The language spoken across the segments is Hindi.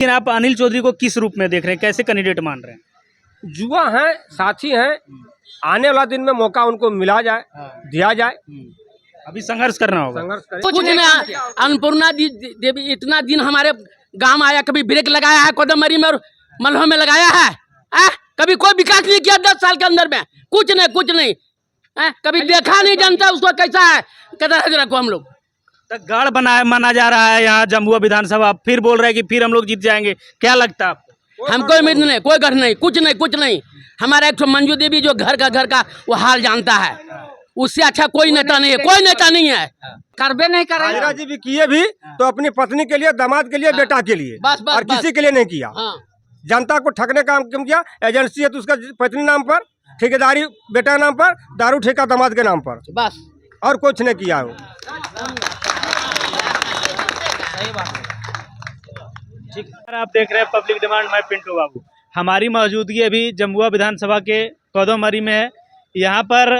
लेकिन आप अनिल चौधरी को किस रूप में देख रहे हैं, कैसे कैंडिडेट मान रहे हैं? युवा हैं, साथी हैं, आने वाला दिन में मौका उनको मिला जाए, दिया जाए। अभी संघर्ष करना होगा। संघर्ष करें। कुछ नहीं। अन्नपूर्णा देवी इतना दिन हमारे गांव आया, कभी ब्रेक लगाया है कदमरी में और मलहों में लगाया है? कभी कोई विकास नहीं किया 10 साल के अंदर में, कुछ नहीं। कभी देखा नहीं जनता उसको कैसा है केदार को। हम लोग तो गढ़ माना जा रहा है यहाँ जमुआ विधानसभा, फिर बोल रहे हैं कि फिर हम लोग जीत जाएंगे, क्या लगता है आपको? हमको उम्मीद नहीं, कोई गढ़ नहीं, कुछ नहीं। हमारा एक मंजू देवी जो घर का वो हाल जानता है, उससे अच्छा कोई नेता नहीं है, कोई नेता नहीं है। करबे नहीं कर हाजरा जी भी किए भी तो अपनी पत्नी के लिए, दामाद के लिए, बेटा के लिए, बस और किसी के लिए नहीं किया। जनता को ठगने का काम किया। एजेंसी है तो उसका पत्नी नाम पर, ठेकेदारी बेटा नाम पर, दारू ठेका दामाद के नाम पर, बस, और कुछ नहीं किया हो। आप देख रहे हैं पब्लिक डिमांड, मैं पिंटू बाबू। हमारी मौजूदगी अभी जमुआ विधानसभा के कौदमरी में है। यहाँ पर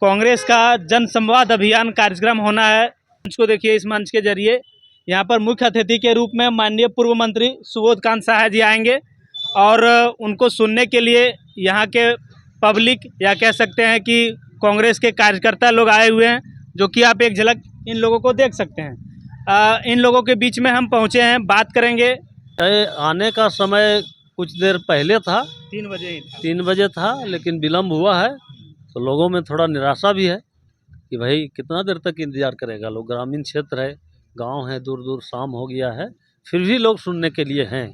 कांग्रेस का जन संवाद अभियान कार्यक्रम होना है। मंच को देखिए, इस मंच के जरिए यहाँ पर मुख्य अतिथि के रूप में माननीय पूर्व मंत्री सुबोध कांत साहा जी आएंगे और उनको सुनने के लिए यहाँ के पब्लिक, या कह सकते हैं कि कांग्रेस के कार्यकर्ता लोग आए हुए हैं, जो कि आप एक झलक इन लोगों को देख सकते हैं। इन लोगों के बीच में हम पहुँचे हैं, बात करेंगे। आने का समय कुछ देर पहले था, 3 बजे था, लेकिन विलम्ब हुआ है तो लोगों में थोड़ा निराशा भी है कि भाई कितना देर तक इंतजार करेगा लोग। ग्रामीण क्षेत्र है, गांव है, दूर दूर शाम हो गया है, फिर भी लोग सुनने के लिए हैं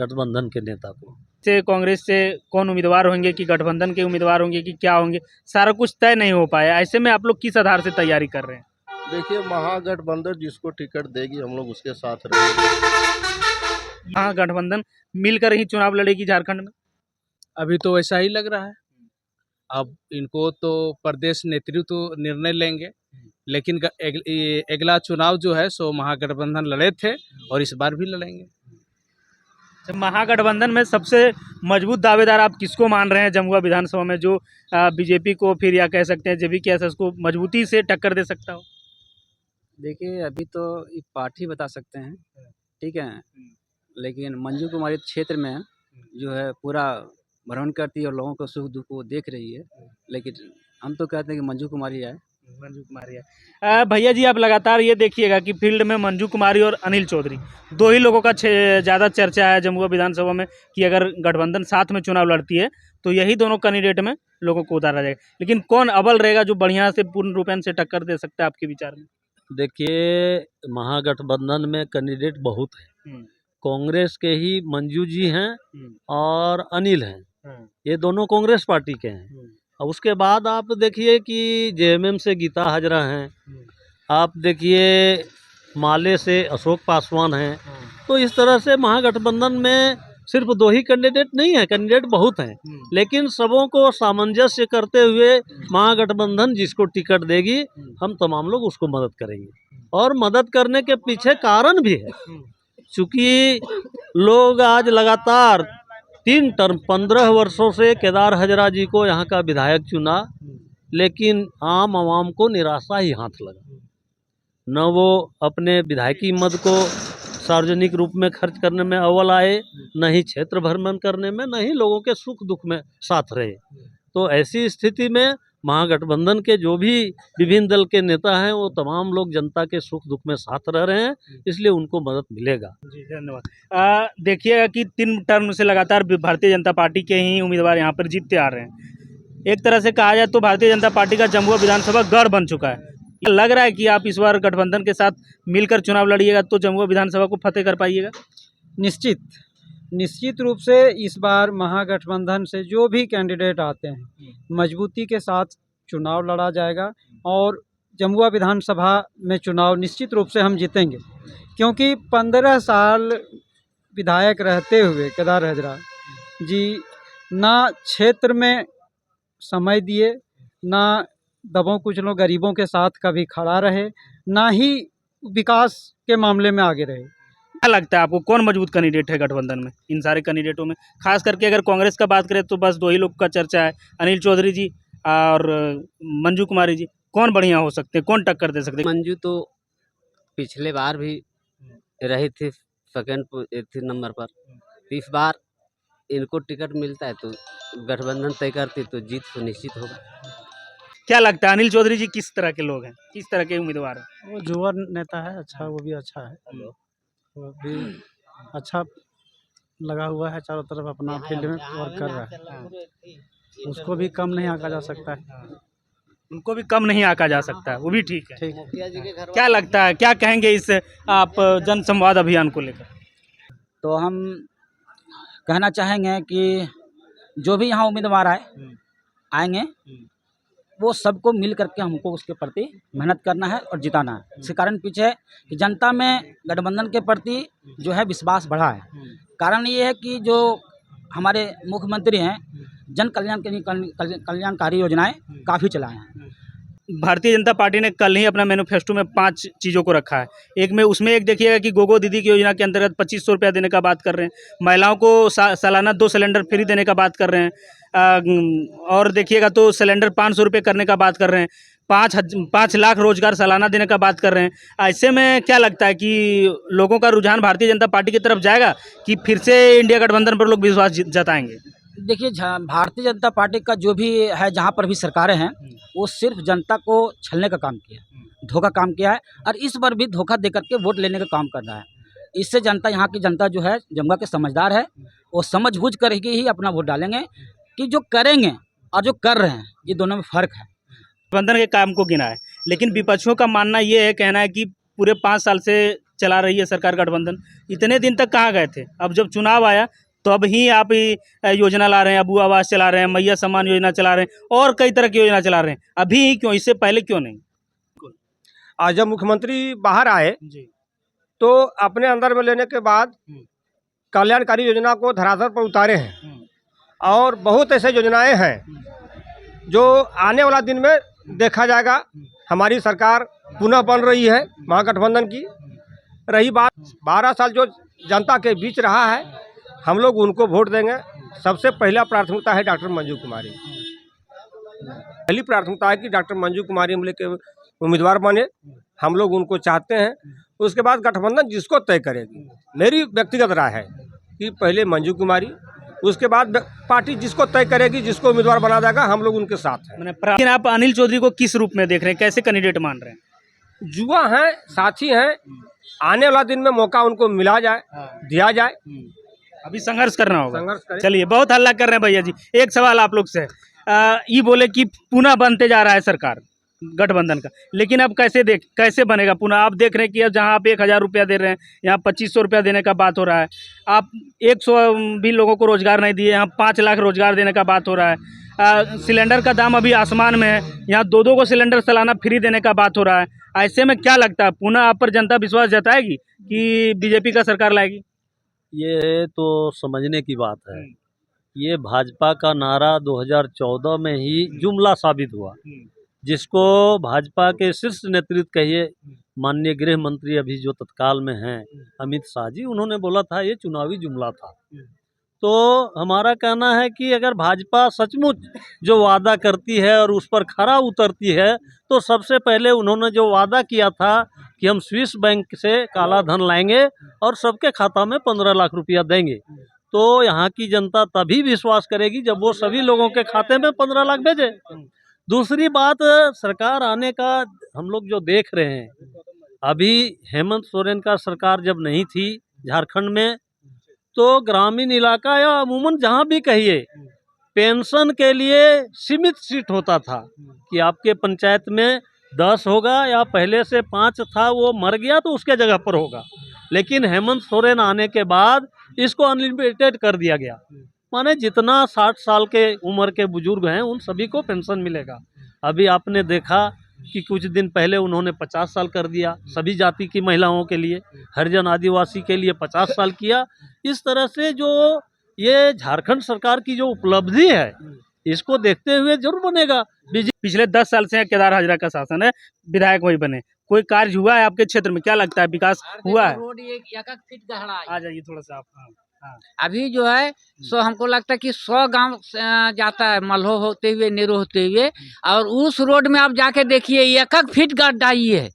गठबंधन के नेता को। से कांग्रेस से कौन उम्मीदवार होंगे कि गठबंधन के उम्मीदवार होंगे कि क्या होंगे, सारा कुछ तय नहीं हो पाया। ऐसे में आप लोग किस आधार से तैयारी कर रहे हैं? देखिए, महागठबंधन जिसको टिकट देगी हम लोग उसके साथ रहेंगे। महागठबंधन मिलकर ही चुनाव लड़ेगी झारखंड में? अभी तो वैसा ही लग रहा है। अब इनको तो प्रदेश नेतृत्व निर्णय लेंगे, लेकिन अगला चुनाव जो है सो महागठबंधन लड़े थे और इस बार भी लड़ेंगे। महागठबंधन में सबसे मजबूत दावेदार आप किसको मान रहे हैं जमुआ विधानसभा में, जो बीजेपी को, फिर या कह सकते हैं जेबीकेएसएस को मजबूती से टक्कर दे सकता हो? देखिए, अभी तो एक पार्टी बता सकते हैं, ठीक है, लेकिन मंजू कुमारी क्षेत्र में जो है पूरा भ्रमण करती है और लोगों को सुख दुख को देख रही है, लेकिन हम तो कहते हैं कि मंजू कुमारी आए। मंजू कुमारी है। भैया जी, आप लगातार ये देखिएगा कि फील्ड में मंजू कुमारी और अनिल चौधरी, दो ही लोगों का ज़्यादा चर्चा है जमुआ विधानसभा में कि अगर गठबंधन साथ में चुनाव लड़ती है तो यही दोनों कैंडिडेट में लोगों को उतारा जाएगा। लेकिन कौन अव्वल रहेगा जो बढ़िया से पूर्ण रूपेण से टक्कर दे सकता है आपके विचार में? देखिए, महागठबंधन में कैंडिडेट बहुत है। कांग्रेस के ही मंजू जी हैं और अनिल हैं, ये दोनों कांग्रेस पार्टी के हैं। और उसके बाद आप देखिए कि जेएमएम से गीता हाजरा हैं, आप देखिए माले से अशोक पासवान हैं। तो इस तरह से महागठबंधन में सिर्फ 2 ही कैंडिडेट नहीं है, कैंडिडेट बहुत हैं, लेकिन सबों को सामंजस्य करते हुए महागठबंधन जिसको टिकट देगी हम तमाम लोग उसको मदद करेंगे। और मदद करने के पीछे कारण भी है, चूँकि लोग आज लगातार 3 टर्म 15 वर्षों से केदार हाजरा जी को यहाँ का विधायक चुना, लेकिन आम आवाम को निराशा ही हाथ लगा। न वो अपने विधायकी मद को सार्वजनिक रूप में खर्च करने में अव्वल आए, न ही क्षेत्र भ्रमण करने में, न ही लोगों के सुख दुख में साथ रहे। तो ऐसी स्थिति में महागठबंधन के जो भी विभिन्न दल के नेता हैं वो तमाम लोग जनता के सुख दुख में साथ रह रहे हैं, इसलिए उनको मदद मिलेगा। जी, धन्यवाद। देखिएगा कि 3 टर्म से लगातार भारतीय जनता पार्टी के ही उम्मीदवार यहाँ पर जीतते आ रहे हैं। एक तरह से कहा जाए तो भारतीय जनता पार्टी का जमुआ विधानसभा गढ़ बन चुका है। लग रहा है कि आप इस बार गठबंधन के साथ मिलकर चुनाव लड़िएगा तो जमुआ विधानसभा को फतेह कर पाइएगा? निश्चित रूप से इस बार महागठबंधन से जो भी कैंडिडेट आते हैं मजबूती के साथ चुनाव लड़ा जाएगा और जमुआ विधानसभा में चुनाव निश्चित रूप से हम जीतेंगे, क्योंकि 15 साल विधायक रहते हुए केदार हाजरा जी ना क्षेत्र में समय दिए, ना दबों कुचलों गरीबों के साथ कभी खड़ा रहे, ना ही विकास के मामले में आगे रहे। क्या लगता है आपको कौन मजबूत कैंडिडेट है गठबंधन में, इन सारे कैंडिडेटों में? खास करके अगर कांग्रेस का बात करें तो बस 2 ही लोग का चर्चा है, अनिल चौधरी जी और मंजू कुमारी जी। कौन बढ़िया हो सकते हैं, कौन टक्कर दे सकते हैं? मंजू तो पिछले बार भी रही थी सेकंड नंबर पर। तो इस बार इनको टिकट मिलता है तो गठबंधन तय करती तो जीत सुनिश्चित होगा। क्या लगता है अनिल चौधरी जी किस तरह के लोग हैं, किस तरह के उम्मीदवार हैं? वो युवा नेता है, अच्छा, वो भी अच्छा है, वो भी अच्छा लगा हुआ है, चारों तरफ अपना फील्ड में वर्क कर रहा है, उसको भी कम नहीं आंका जा सकता है। उनको भी कम नहीं आंका जा सकता है, वो भी ठीक है। ठीक। क्या लगता है, क्या कहेंगे इस आप जन संवाद अभियान को लेकर? तो हम कहना चाहेंगे कि जो भी यहाँ उम्मीदवार आएंगे वो सबको मिल करके हमको उसके प्रति मेहनत करना है और जिताना है। इसके कारण पीछे है कि जनता में गठबंधन के प्रति जो है विश्वास बढ़ा है। कारण ये है कि जो हमारे मुख्यमंत्री हैं जन कल्याणकारी योजनाएं काफ़ी चलाए हैं। भारतीय जनता पार्टी ने कल ही अपना मैनिफेस्टो में 5 चीज़ों को रखा है। एक में उसमें एक देखिएगा कि गोगो दीदी की योजना के अंतर्गत 2500 रुपया देने का बात कर रहे हैं। महिलाओं को सालाना 2 सिलेंडर फ्री देने का बात कर रहे हैं। और देखिएगा तो सिलेंडर 500 रुपये करने का बात कर रहे हैं। 5 लाख रोजगार सालाना देने का बात कर रहे हैं। ऐसे में क्या लगता है कि लोगों का रुझान भारतीय जनता पार्टी की तरफ जाएगा कि फिर से इंडिया गठबंधन पर लोग विश्वास जताएंगे? देखिए भारतीय जनता पार्टी का जो भी है जहाँ पर भी सरकारें हैं वो सिर्फ जनता को छलने का काम किया है, धोखा काम किया है और इस बार भी धोखा देकर के वोट लेने का काम कर रहा है। इससे जनता, यहाँ की जनता जो है जमुआ के समझदार है, वो समझ बूझ कर ही अपना वोट डालेंगे कि जो करेंगे और जो कर रहे हैं ये दोनों में फ़र्क है। गठबंधन के काम को गिना है, लेकिन विपक्षियों का मानना ये है, कहना है कि पूरे 5 साल से चला रही है सरकार गठबंधन, इतने दिन तक कहाँ गए थे? अब जब चुनाव आया तो अब ही आप योजना ला रहे हैं, अबू आवास चला रहे हैं, मैया सम्मान योजना चला रहे हैं और कई तरह की योजना चला रहे हैं। अभी ही क्यों, इससे पहले क्यों नहीं? आज जब मुख्यमंत्री बाहर आए जी। तो अपने अंदर में लेने के बाद कल्याणकारी योजना को धरातल पर उतारे हैं और बहुत ऐसे योजनाएं हैं जो आने वाला दिन में देखा जाएगा। हमारी सरकार पुनः बन रही है महागठबंधन की। रही बात 12 साल जो जनता के बीच रहा है, हम लोग उनको वोट देंगे। सबसे पहला प्राथमिकता है डॉक्टर मंजू कुमारी। पहली प्राथमिकता है कि डॉक्टर मंजू कुमारी हम लोग के उम्मीदवार बने, हम लोग उनको चाहते हैं। उसके बाद गठबंधन जिसको तय करेगी, मेरी व्यक्तिगत राय है कि पहले मंजू कुमारी, उसके बाद पार्टी जिसको तय करेगी, जिसको उम्मीदवार बना देगा, हम लोग उनके साथ हैं। लेकिन आप अनिल चौधरी को किस रूप में देख रहे हैं, कैसे कैंडिडेट मान रहे हैं? युवा हैं, साथी हैं, आने वाला दिन में मौका उनको मिला जाए, दिया जाए। अभी संघर्ष करना होगा। संघर्ष करें। चलिए, बहुत हल्ला कर रहे हैं भैया जी। एक सवाल आप लोग से, ये बोले कि पुनः बनते जा रहा है सरकार गठबंधन का, लेकिन अब कैसे बनेगा पुनः? आप देख रहे हैं कि अब जहां आप 1000 रुपया दे रहे हैं, यहाँ 2500 रुपया देने का बात हो रहा है। आप 100 भी लोगों को रोजगार नहीं दिए, यहाँ 5 लाख रोजगार देने का बात हो रहा है। सिलेंडर का दाम अभी आसमान में है, यहाँ 2-2 को सिलेंडर सालाना फ्री देने का बात हो रहा है। ऐसे में क्या लगता है, पुनः आप पर जनता विश्वास जताएगी कि बीजेपी का सरकार लाएगी? ये तो समझने की बात है। ये भाजपा का नारा 2014 में ही जुमला साबित हुआ, जिसको भाजपा के शीर्ष नेतृत्व कहिए, माननीय गृह मंत्री अभी जो तत्काल में हैं अमित शाह जी, उन्होंने बोला था ये चुनावी जुमला था। तो हमारा कहना है कि अगर भाजपा सचमुच जो वादा करती है और उस पर खरा उतरती है, तो सबसे पहले उन्होंने जो वादा किया था कि हम स्विस बैंक से काला धन लाएंगे और सबके खाता में 15 लाख रुपया देंगे, तो यहाँ की जनता तभी विश्वास करेगी जब वो सभी लोगों के खाते में 15 लाख भेजे। दूसरी बात, सरकार आने का हम लोग जो देख रहे हैं, अभी हेमंत सोरेन का सरकार जब नहीं थी झारखंड में, तो ग्रामीण इलाका या अमूमन जहाँ भी कहिए, पेंशन के लिए सीमित सीट होता था कि आपके पंचायत में 10 होगा या पहले से 5 था, वो मर गया तो उसके जगह पर होगा। लेकिन हेमंत सोरेन आने के बाद इसको अनलिमिटेड कर दिया गया, माने जितना 60 साल के उम्र के बुजुर्ग हैं उन सभी को पेंशन मिलेगा। अभी आपने देखा कि कुछ दिन पहले उन्होंने 50 साल कर दिया, सभी जाति की महिलाओं के लिए, हरिजन आदिवासी के लिए 50 साल किया। इस तरह से जो ये झारखंड सरकार की जो उपलब्धि है, इसको देखते हुए जरूर बनेगा। पिछले 10 साल से केदार हाजरा का शासन है, विधायक वही बने, कोई कार्य हुआ है आपके क्षेत्र में? क्या लगता है, विकास हुआ है? रोड एक फीट गहरा आ जाइए थोड़ा सा आप। हाँ। अभी जो है सो हमको लगता है कि 100 गांव जाता है, मल्हो होते हुए, नेहरू होते हुए, और उस रोड में आप जाके देखिए 1 फीट गड्ढा ही है।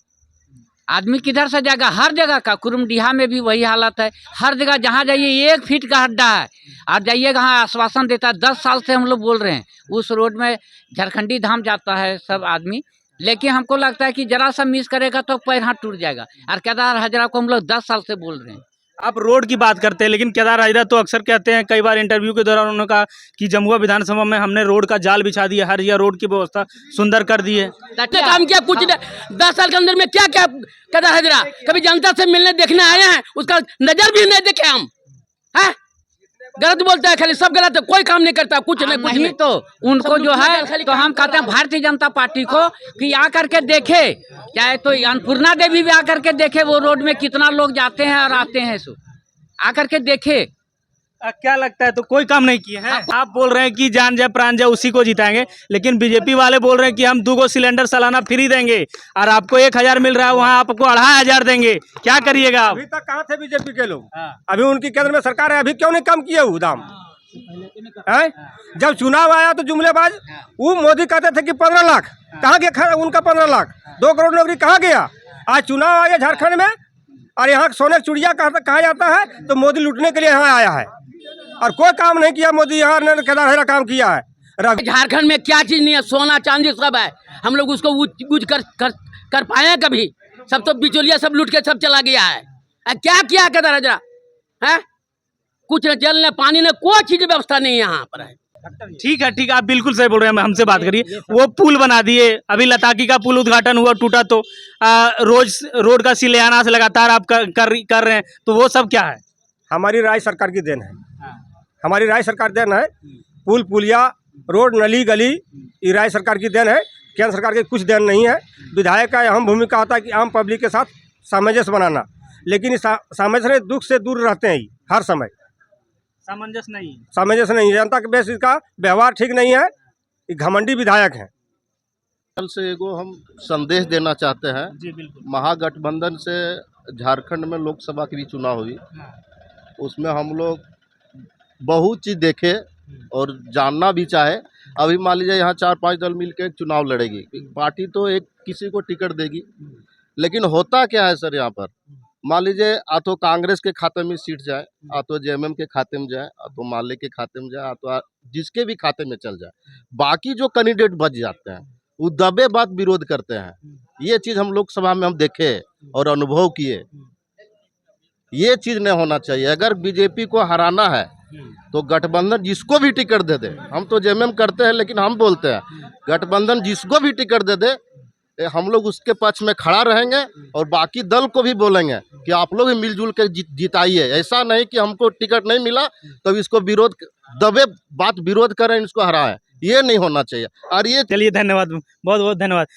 आदमी किधर से जाएगा? हर जगह का, कुरुमडीहा में भी वही हालत है। हर जगह जहाँ जाइए 1 फीट का गड्ढा है। आप जाइएगा, हाँ आश्वासन देता है, 10 साल से हम लोग बोल रहे हैं। उस रोड में झारखंडी धाम जाता है सब आदमी, लेकिन हमको लगता है कि जरा सा मिस करेगा तो पैर हाथ टूट जाएगा। और केदार हजरा को हम लोग 10 साल से बोल रहे हैं। आप रोड की बात करते हैं, लेकिन केदार हजरा तो अक्सर कहते हैं, कई बार इंटरव्यू के दौरान उन्होंने कहा कि जमुआ विधानसभा में हमने रोड का जाल बिछा दिया, हर जगह रोड की व्यवस्था सुंदर कर दी है। काम किया कुछ 10 साल के अंदर में क्या क्या केदार हजरा कभी जनता से मिलने देखने आए हैं? उसका नजर भी नहीं देखे हम। है गलत बोलता है, खाली सब गलत है, कोई काम नहीं करता, कुछ नहीं कुछ नहीं। तो उनको जो है, तो हम कहते हैं भारतीय जनता पार्टी को कि आकर के देखे, चाहे तो अन्नपूर्णा देवी भी आकर के देखे वो रोड में कितना लोग जाते हैं और आते हैं, सो आकर के देखे। क्या लगता है, तो कोई काम नहीं किए हैं? आप बोल रहे हैं कि जान जाए प्राण जाए उसी को जिताएंगे, लेकिन बीजेपी वाले बोल रहे हैं कि हम 2 सिलेंडर सालाना फ्री देंगे और आपको 1000 मिल रहा है, वहाँ आपको 2500 देंगे। क्या करिएगा आप? अभी तक कहाँ थे बीजेपी के लोग? अभी उनकी केंद्र में सरकार है, अभी क्यों नहीं कम किए वो दाम? है जब चुनाव आया तो जुमलेबाज वो मोदी कहते थे कि 15 लाख, कहाँ गया उनका 15 लाख? 2 करोड़ नौकरी कहाँ गया? आज चुनाव आया झारखंड में और यहाँ सोने चिड़िया कहा जाता है, तो मोदी लूटने के लिए यहाँ आया है और कोई काम नहीं किया मोदी। यहाँ ने केदार हजरा काम किया है। झारखंड में क्या चीज नहीं है? सोना चांदी सब है। हम लोग उसको यूज कर पाए हैं कभी? सब तो बिचौलिया सब लूट के सब चला गया है। क्या किया केदार हजरा? है कुछ न जल न पानी न कोई चीज व्यवस्था नहीं यहाँ पर है। ठीक है, ठीक है, आप बिल्कुल सही बोल रहे हैं। हमसे बात करिए। वो पुल बना दिए, अभी लताकी का पुल उद्घाटन हुआ, टूटा, तो रोज रोड का शिलान्यास लगातार आप कर रहे हैं, तो वो सब क्या है? हमारी राज्य सरकार की देन है। हमारी राज्य सरकार देन है। पुल पुलिया रोड नली गली ये राज्य सरकार की देन है। केंद्र सरकार की कुछ देन नहीं है। विधायक का अहम भूमिका होता है कि आम पब्लिक के साथ सामंजस्य बनाना, लेकिन इस सामंजस्य दुख से दूर रहते हैं हर समय। सामंजस्य नहीं, जनता के बेस इसका व्यवहार ठीक नहीं है। ये घमंडी विधायक हैं। कल से एगो हम संदेश देना चाहते हैं। जी बिल्कुल। महागठबंधन से झारखंड में लोकसभा की भी चुनाव हुई, उसमें हम लोग बहुत चीज़ देखे और जानना भी चाहे। अभी मान लीजिए यहाँ 4-5 दल मिलकर चुनाव लड़ेगी, पार्टी तो एक किसी को टिकट देगी, लेकिन होता क्या है सर, यहाँ पर मान लीजिए आ तो कांग्रेस के खाते में सीट जाए, आ तो जेएमएम के खाते में जाए, आ तो माले के खाते में जाए, आ तो जिसके भी खाते में चल जाए, बाकी जो कैंडिडेट बच जाते हैं वो दबे बात विरोध करते हैं। ये चीज़ हम लोकसभा में हम देखे और अनुभव किए। ये चीज़ नहीं होना चाहिए। अगर बीजेपी को हराना है तो गठबंधन जिसको भी टिकट दे दे, हम तो जेएमएम करते हैं लेकिन हम बोलते हैं गठबंधन जिसको भी टिकट दे दे, हम लोग उसके पक्ष में खड़ा रहेंगे और बाकी दल को भी बोलेंगे कि आप लोग भी मिलजुल के जिताइए। ऐसा नहीं कि हमको टिकट नहीं मिला तो इसको विरोध दबे बात विरोध करें, इसको हराएं। ये नहीं होना चाहिए। और ये चलिए, धन्यवाद, बहुत बहुत धन्यवाद।